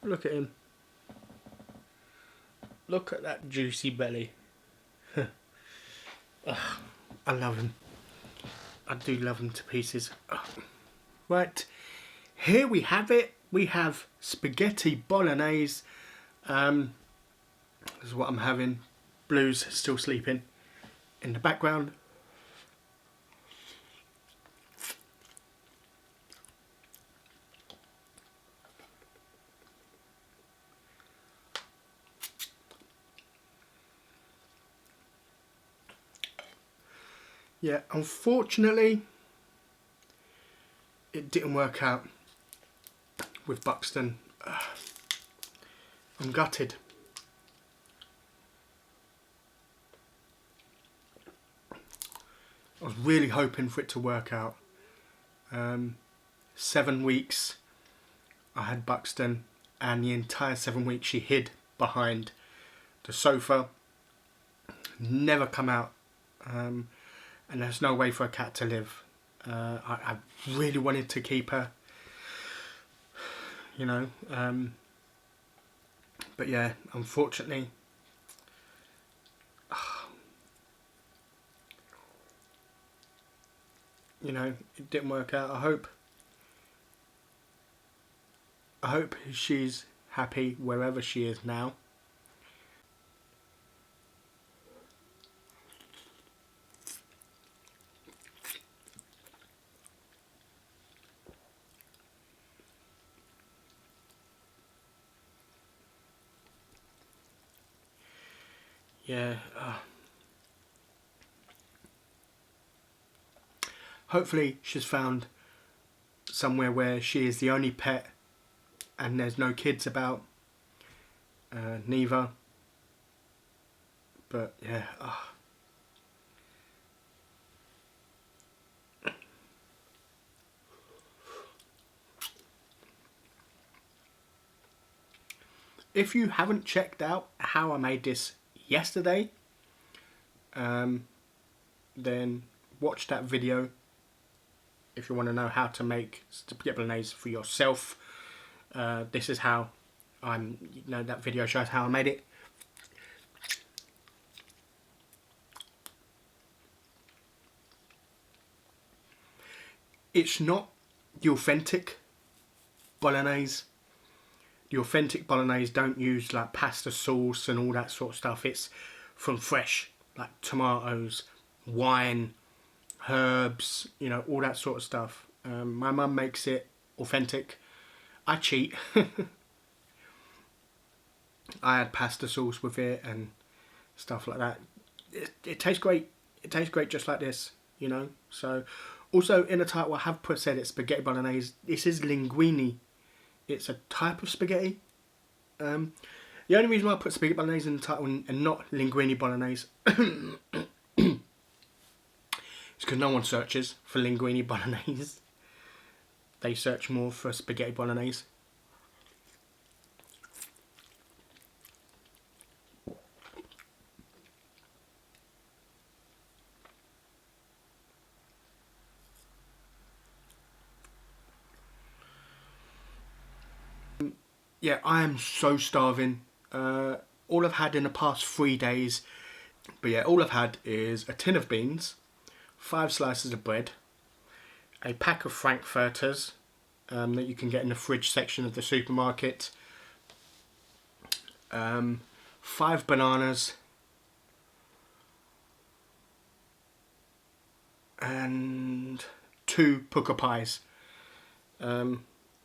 Look at him. Look at that juicy belly. Ugh, I love him. I do love him to pieces. Ugh. Right, here we have it. We have spaghetti bolognese. This is what I'm having. Blue's still sleeping in the background. Yeah, unfortunately, it didn't work out with Buxton. I'm gutted. I was really hoping for it to work out. 7 weeks I had Buxton, and the entire 7 weeks she hid behind the sofa, never come out, and there's no way for a cat to live. I really wanted to keep her, you know, but yeah, unfortunately, you know, it didn't work out. I hope she's happy wherever she is now. Yeah. Hopefully she's found somewhere where she is the only pet and there's no kids about. Neither. But yeah. If you haven't checked out how I made this yesterday, then watch that video if you want to know how to make spaghetti bolognese for yourself. This is how that video shows how I made it. It's not the authentic bolognese. The authentic bolognese don't use like pasta sauce and all that sort of stuff. It's from fresh, like tomatoes, wine, herbs, you know, all that sort of stuff. My mum makes it authentic. I cheat. I add pasta sauce with it and stuff like that. It tastes great. It tastes great just like this, you know. So, also in the title I have said it's spaghetti bolognese. This is linguine. It's a type of spaghetti. The only reason why I put spaghetti bolognese in the title and not linguine bolognese is because no one searches for linguine bolognese. They search more for spaghetti bolognese. Yeah, I am so starving. All I've had in the past 3 days, but yeah, all I've had is a tin of beans, 5 slices of bread, a pack of frankfurters that you can get in the fridge section of the supermarket, 5 bananas, and 2 puka pies.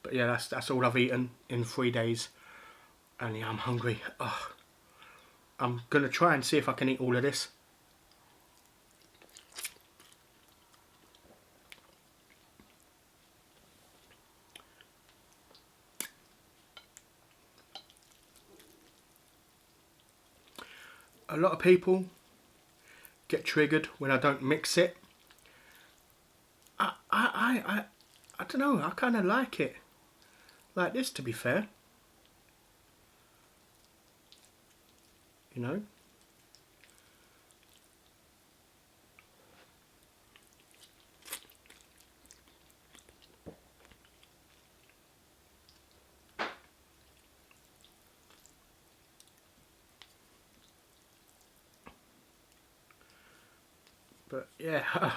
But yeah, that's all I've eaten in 3 days, and yeah, I'm hungry. Ugh. I'm gonna try and see if I can eat all of this. A lot of people get triggered when I don't mix it. I don't know. I kind of like it like this, to be fair. You know. But yeah.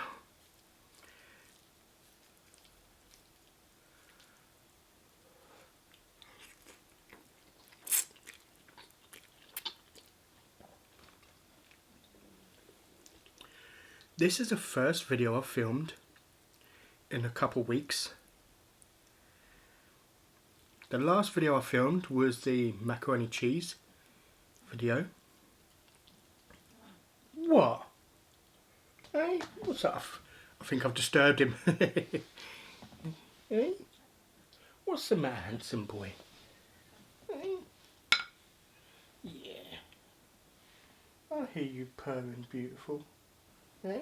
This is the first video I've filmed in a couple weeks. The last video I filmed was the macaroni cheese video. What? Hey, what's up? I think I've disturbed him. Hey? What's the matter, handsome boy? Hey? Yeah. I hear you purring, beautiful. Hey?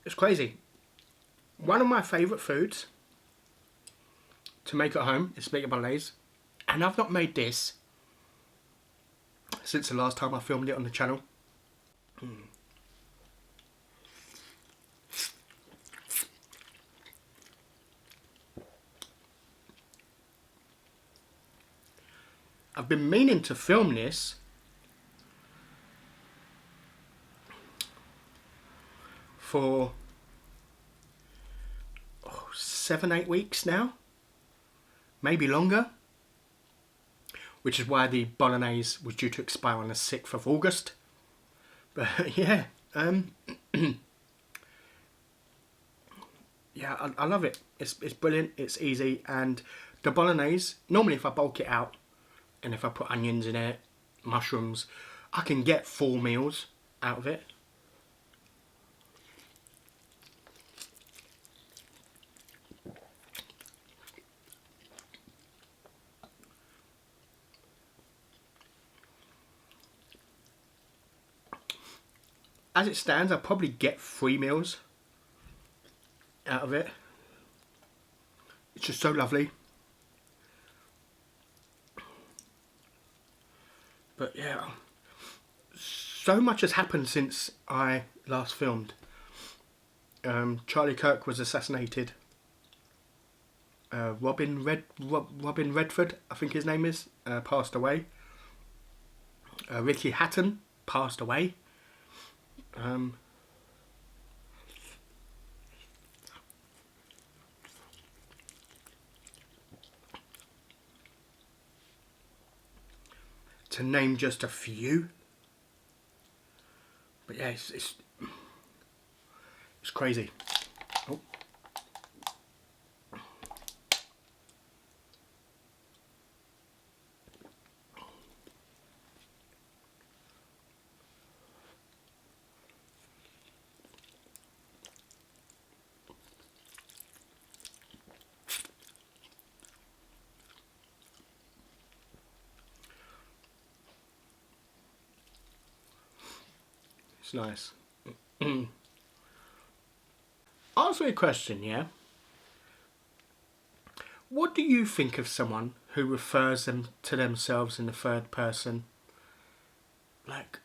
It's crazy. One of my favourite foods to make at home is spaghetti bolognese, and I've not made this since the last time I filmed it on the channel. I've been meaning to film this for 7-8 weeks now, maybe longer, which is why the bolognese was due to expire on the 6th of August. But yeah, yeah, I love it. It's brilliant, it's easy, and the bolognese, normally if I bulk it out and if I put onions in it, mushrooms, I can get 4 meals out of it. As it stands, I'll probably get 3 meals out of it. It's just so lovely. But yeah, so much has happened since I last filmed. Charlie Kirk was assassinated. Robin Redford, I think his name is, passed away. Ricky Hatton passed away. To name just a few. But yeah, it's crazy. Oh. It's nice. Answer a question, yeah? What do you think of someone who refers them to themselves in the third person? Like,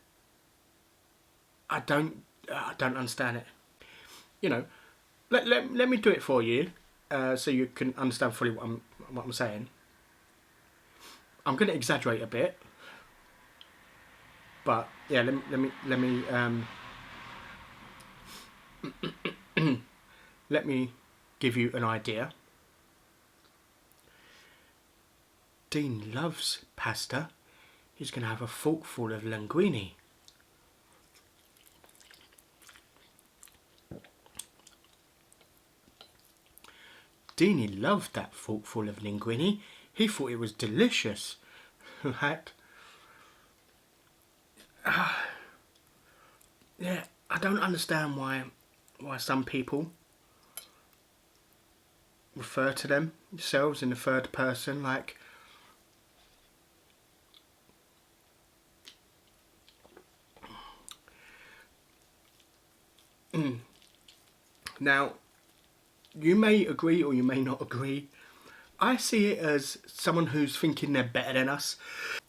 I don't understand it. You know, let me do it for you, so you can understand fully what I'm saying. I'm going to exaggerate a bit, but yeah, let me let me give you an idea. Dean loves pasta. He's going to have a forkful of linguine. Deanie loved that forkful of linguine. He thought it was delicious. Like, yeah, I don't understand why some people refer to themselves in the third person. Like, Now, you may agree or you may not agree. I see it as someone who's thinking they're better than us,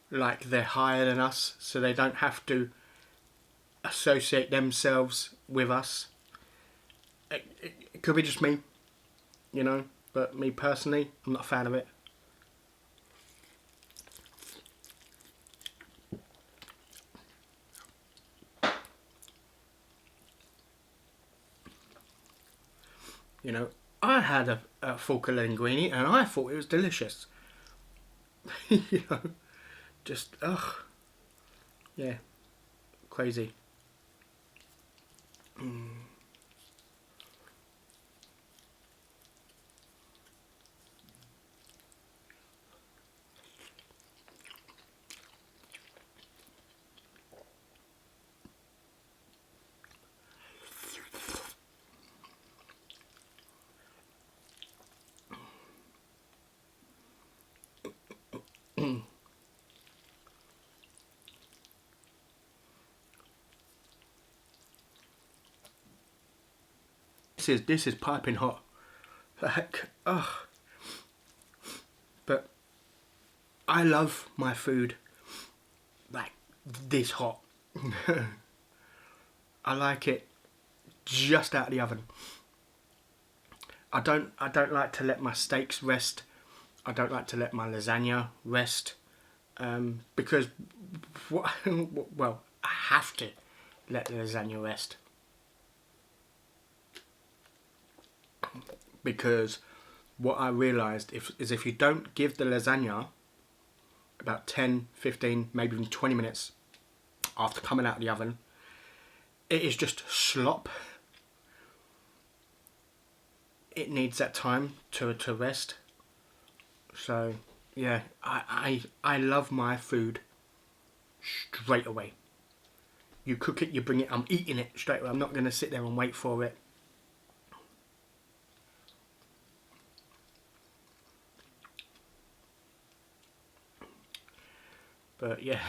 like they're higher than us, so they don't have to associate themselves with us. It could be just me, you know, but me personally, I'm not a fan of it. You know, I had a fork of linguine and I thought it was delicious. You know, just, ugh. Yeah, crazy. This is piping hot. Like, ugh. But I love my food like this hot. I like it just out of the oven. I don't like to let my steaks rest. I don't like to let my lasagna rest. Because well, I have to let the lasagna rest. Because what I realised is if you don't give the lasagna about 10, 15, maybe even 20 minutes after coming out of the oven, it is just slop. It needs that time to rest. So yeah, I love my food straight away. You cook it, you bring it, I'm eating it straight away. I'm not going to sit there and wait for it. But yeah,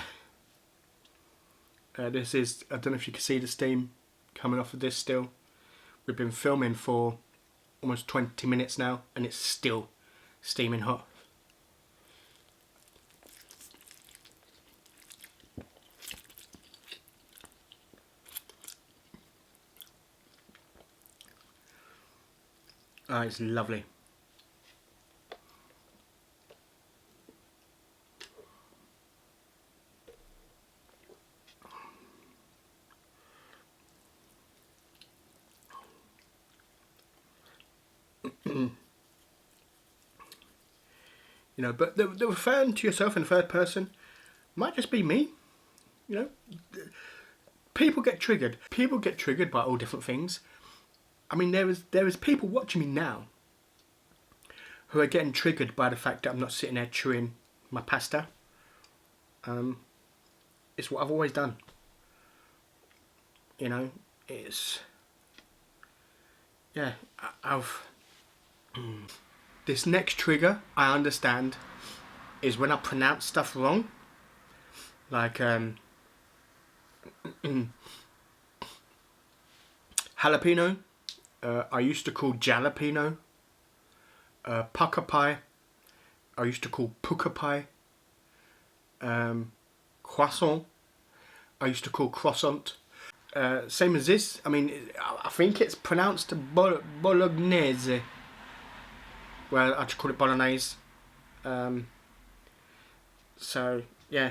this is, I don't know if you can see the steam coming off of this still. We've been filming for almost 20 minutes now and it's still steaming hot. Oh, it's lovely. You know, but the referring to yourself in the third person might just be me. You know, people get triggered. People get triggered by all different things. I mean, there is people watching me now who are getting triggered by the fact that I'm not sitting there chewing my pasta. It's what I've always done. You know, it's, yeah, I've this next trigger I understand is when I pronounce stuff wrong, like jalapeno. I used to call jalapeno. Pucker pie. I used to call puka pie. Croissant. I used to call croissant. Same as this. I mean, I think it's pronounced bolognese. Well, I just call it bolognese. So yeah.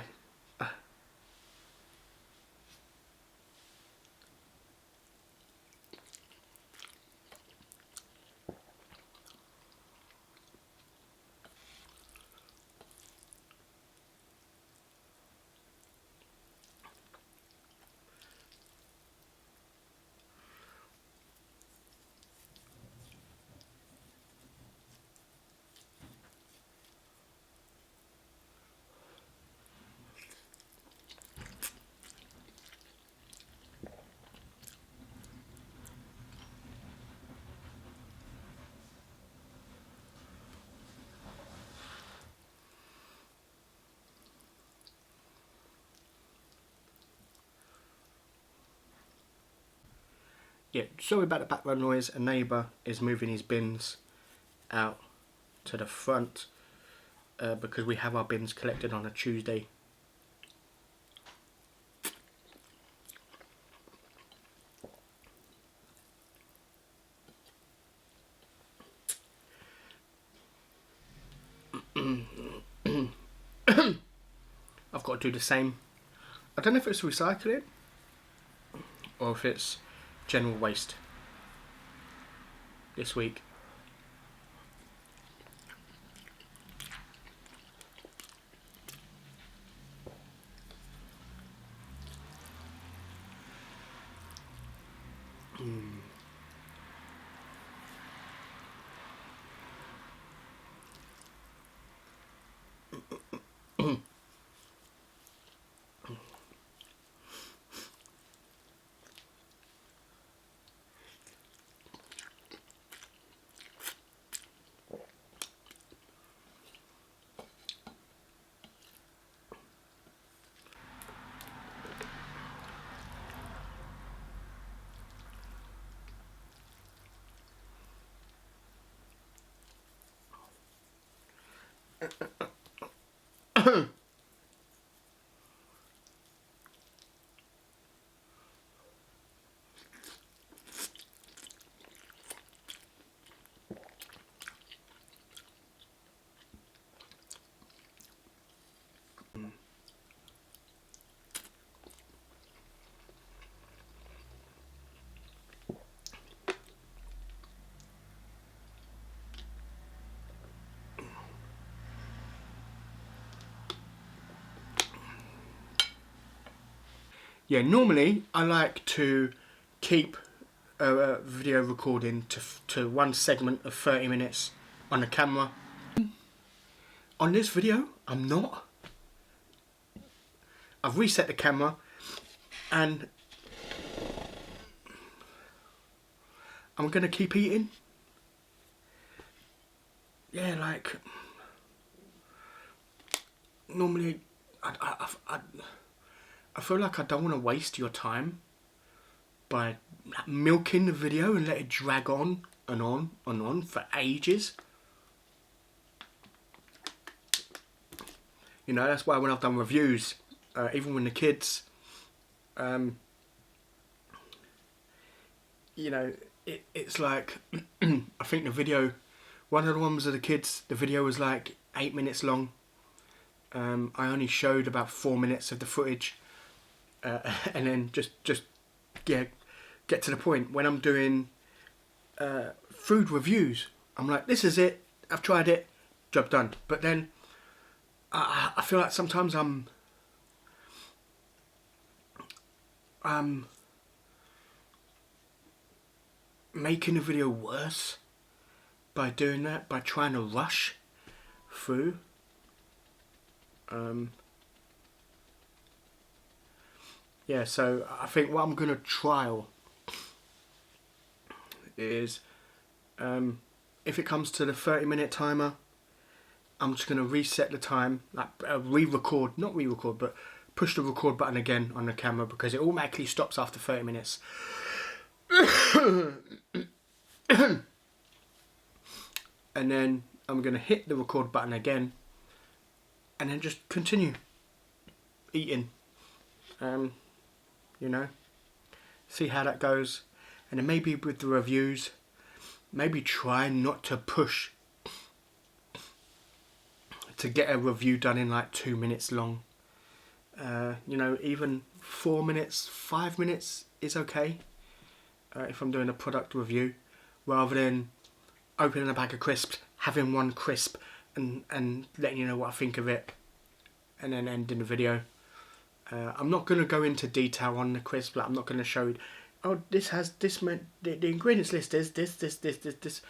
yeah, sorry about the background noise. A neighbour is moving his bins out to the front because we have our bins collected on a Tuesday. I've got to do the same. I don't know if it's recycling or if it's general waste this week. Yeah, normally I like to keep a video recording to one segment of 30 minutes on the camera. On this video, I'm not. I've reset the camera and I'm gonna keep eating. Yeah, like normally I feel like I don't want to waste your time by milking the video and let it drag on and on and on for ages. You know, that's why when I've done reviews, even when the kids, you know, it's like, I think the video, one of the ones of the kids, the video was like 8 minutes long. I only showed about 4 minutes of the footage. And then just yeah, get to the point. When I'm doing food reviews, I'm like, this is it, I've tried it, job done. But then I feel like sometimes I'm making the video worse by doing that, by trying to rush through. Yeah, so I think what I'm going to trial is, if it comes to the 30-minute timer, I'm just going to reset the time, like re-record, not re-record, but push the record button again on the camera because it automatically stops after 30 minutes. And then I'm going to hit the record button again and then just continue eating. You know, see how that goes. And then maybe with the reviews, maybe try not to push to get a review done in like 2 minutes long. You know, even 4 minutes, 5 minutes is okay if I'm doing a product review, rather than opening a bag of crisps, having one crisp and letting you know what I think of it and then ending the video. I'm not going to go into detail on the crisp. Like, I'm not going to show you, oh, this has this, the ingredients list is this.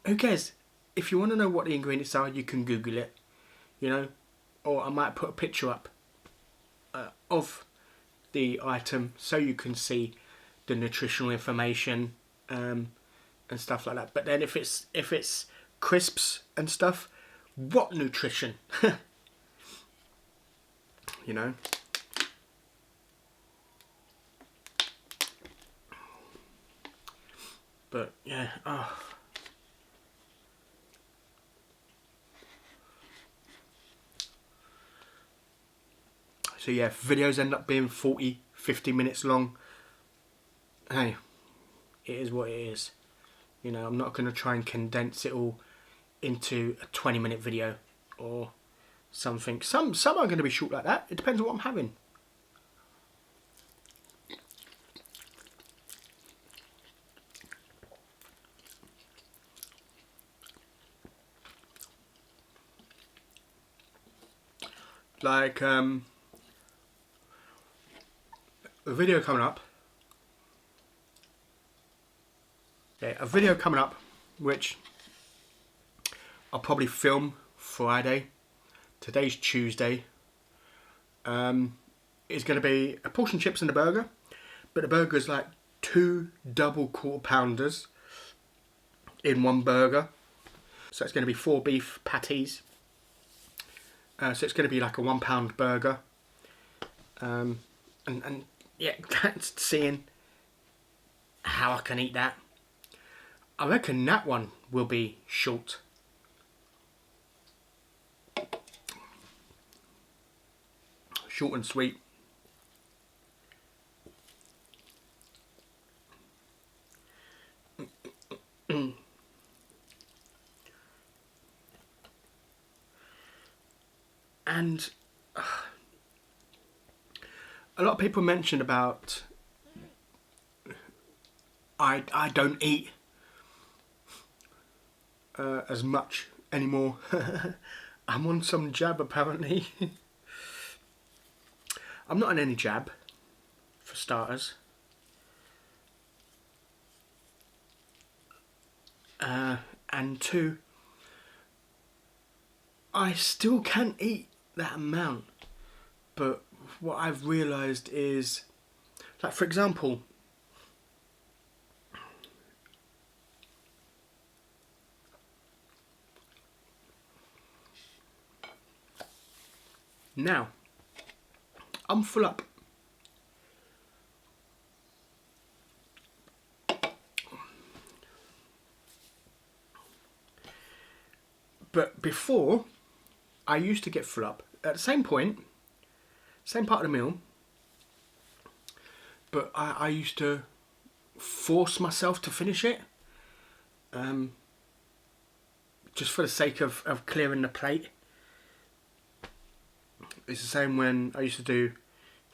Who cares? If you want to know what the ingredients are, you can Google it, you know, or I might put a picture up of the item so you can see the nutritional information and stuff like that. But then if it's crisps and stuff, what nutrition? You know. But yeah, oh. So yeah, if videos end up being 40, 50 minutes long, hey, it is what it is. You know, I'm not going to try and condense it all into a 20-minute video or something. Some are going to be short like that. It depends on what I'm having. Like a video coming up. Yeah, a video coming up, which I'll probably film Friday. Today's Tuesday. It's going to be a portion chips and a burger, but the burger is like 2 double quarter pounders in one burger. So it's going to be 4 beef patties. So it's going to be like a £1 burger. And yeah, that's seeing how I can eat that. I reckon that one will be short. Short and sweet. And a lot of people mentioned about I don't eat as much anymore. I'm on some jab apparently. I'm not on any jab, for starters. And 2, I still can't eat that amount. But what I've realised is, like for example, now I'm full up. But before, I used to get full up at the same point, same part of the meal, but I used to force myself to finish it, just for the sake of clearing the plate. It's the same when I used to do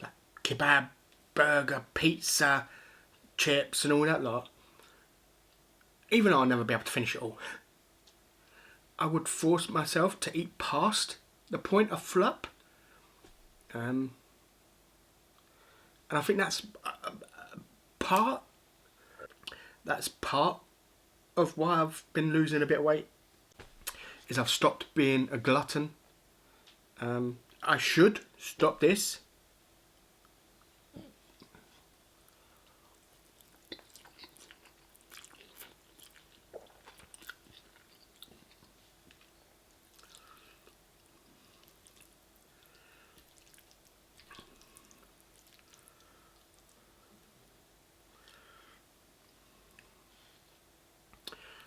like kebab, burger, pizza, chips and all that lot. Even though I'll never be able to finish it all, I would force myself to eat past the point of full up. And I think that's part of why I've been losing a bit of weight, is I've stopped being a glutton. I should stop this.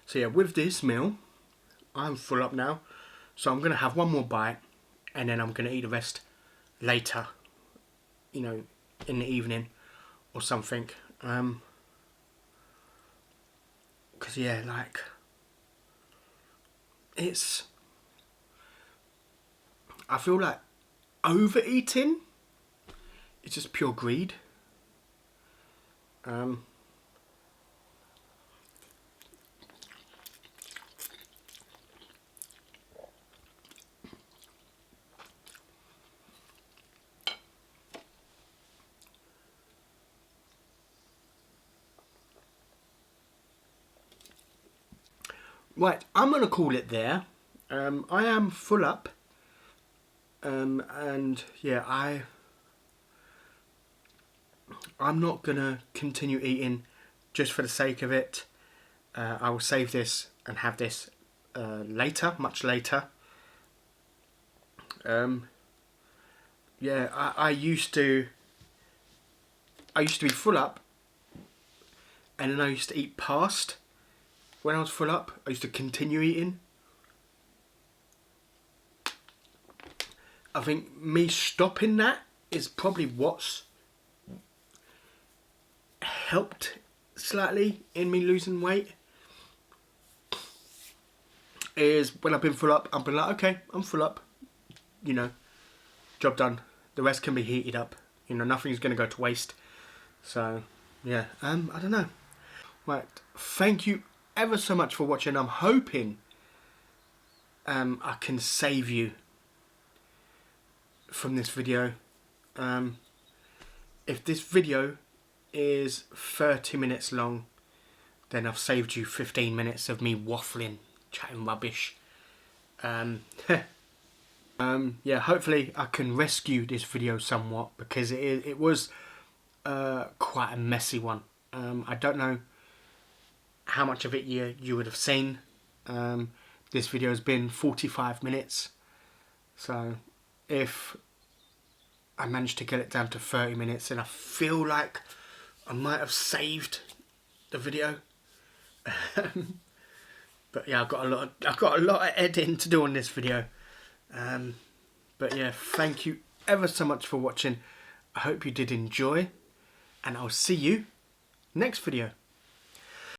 So yeah, with this meal, I'm full up now. So I'm going to have one more bite and then I'm going to eat the rest later, you know, in the evening or something. Because yeah, like, I feel like overeating is just pure greed. Right, I'm going to call it there. I am full up. And yeah, I'm not going to continue eating just for the sake of it. I will save this and have this later, much later. Yeah, I used to be full up and then I used to eat past when I was full up, I used to continue eating. I think me stopping that is probably what's helped slightly in me losing weight. Is when I've been full up, I've been like, okay, I'm full up. You know, job done. The rest can be heated up. You know, nothing's going to go to waste. So, yeah, I don't know. Right, thank you ever so much for watching. I'm hoping I can save you from this video. If this video is 30 minutes long, then I've saved you 15 minutes of me waffling, chatting rubbish. Yeah, hopefully I can rescue this video somewhat, because it was quite a messy one. I don't know how much of it you would have seen. This video has been 45 minutes, so if I managed to get it down to 30 minutes, then I feel like I might have saved the video. But yeah, I've got a lot of editing to do on this video. But yeah, thank you ever so much for watching. I hope you did enjoy, and I'll see you next video.